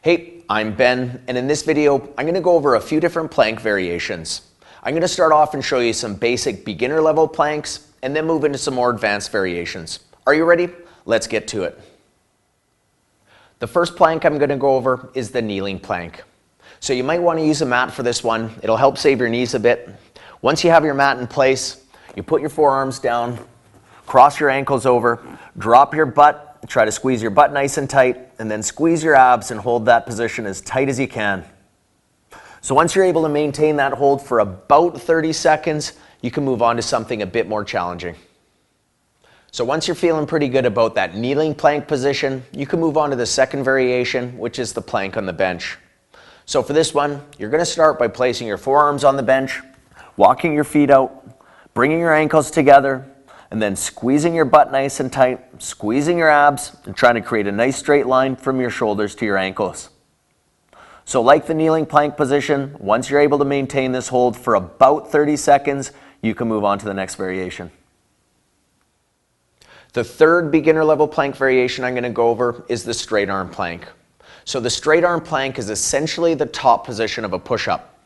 Hey, I'm Ben, and in this video, I'm going to go over a few different plank variations. I'm going to start off and show you some basic beginner level planks, and then move into some more advanced variations. Are you ready? Let's get to it. The first plank I'm going to go over is the kneeling plank. So you might want to use a mat for this one. It'll help save your knees a bit. Once you have your mat in place, you put your forearms down, cross your ankles over, drop your butt, try to squeeze your butt nice and tight, and then squeeze your abs and hold that position as tight as you can. So once you're able to maintain that hold for about 30 seconds, you can move on to something a bit more challenging. So once you're feeling pretty good about that kneeling plank position, you can move on to the second variation, which is the plank on the bench. So for this one, you're going to start by placing your forearms on the bench, walking your feet out, bringing your ankles together, and then squeezing your butt nice and tight, squeezing your abs, and trying to create a nice straight line from your shoulders to your ankles. So like the kneeling plank position, once you're able to maintain this hold for about 30 seconds, you can move on to the next variation. The third beginner level plank variation I'm going to go over is the straight arm plank. So the straight arm plank is essentially the top position of a push-up.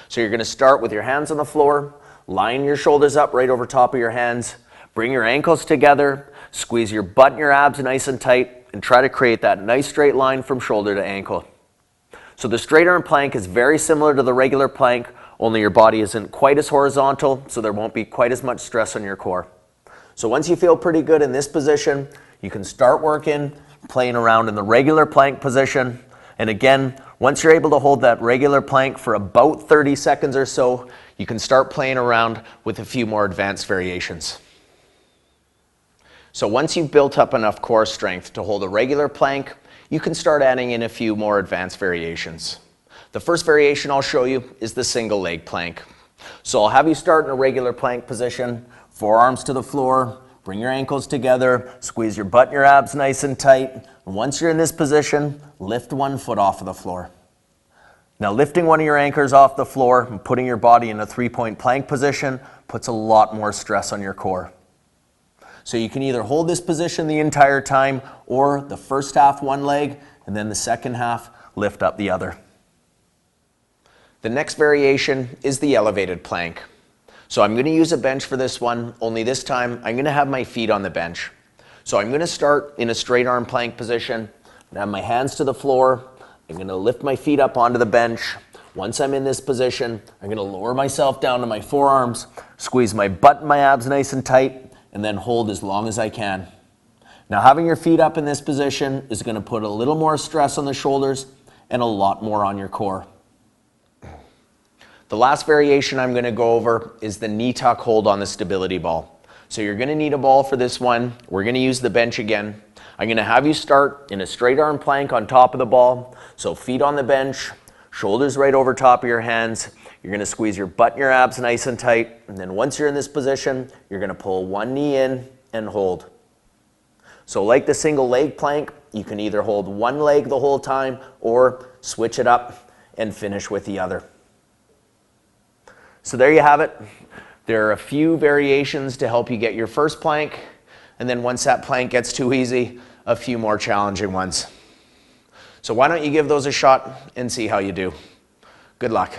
So you're going to start with your hands on the floor, line your shoulders up right over top of your hands, bring your ankles together, squeeze your butt and your abs nice and tight, and try to create that nice straight line from shoulder to ankle. So the straight arm plank is very similar to the regular plank, only your body isn't quite as horizontal, so there won't be quite as much stress on your core. So once you feel pretty good in this position, you can start working, playing around in the regular plank position. And again, once you're able to hold that regular plank for about 30 seconds or so, you can start playing around with a few more advanced variations. So once you've built up enough core strength to hold a regular plank, you can start adding in a few more advanced variations. The first variation I'll show you is the single leg plank. So I'll have you start in a regular plank position, forearms to the floor, bring your ankles together, squeeze your butt and your abs nice and tight. And once you're in this position, lift one foot off of the floor. Now lifting one of your anchors off the floor and putting your body in a three-point plank position puts a lot more stress on your core. So you can either hold this position the entire time, or the first half one leg, and then the second half lift up the other. The next variation is the elevated plank. So I'm going to use a bench for this one, only this time I'm going to have my feet on the bench. So I'm going to start in a straight arm plank position, and have my hands to the floor. I'm going to lift my feet up onto the bench. Once I'm in this position, I'm going to lower myself down to my forearms, squeeze my butt and my abs nice and tight, and then hold as long as I can. Now having your feet up in this position is going to put a little more stress on the shoulders and a lot more on your core. The last variation I'm going to go over is the knee tuck hold on the stability ball. So you're going to need a ball for this one. We're going to use the bench again. I'm going to have you start in a straight arm plank on top of the ball. So feet on the bench, shoulders right over top of your hands. You're going to squeeze your butt and your abs nice and tight. And then once you're in this position, you're going to pull one knee in and hold. So like the single leg plank, you can either hold one leg the whole time or switch it up and finish with the other. So there you have it. There are a few variations to help you get your first plank. And then once that plank gets too easy, a few more challenging ones. So why don't you give those a shot and see how you do. Good luck.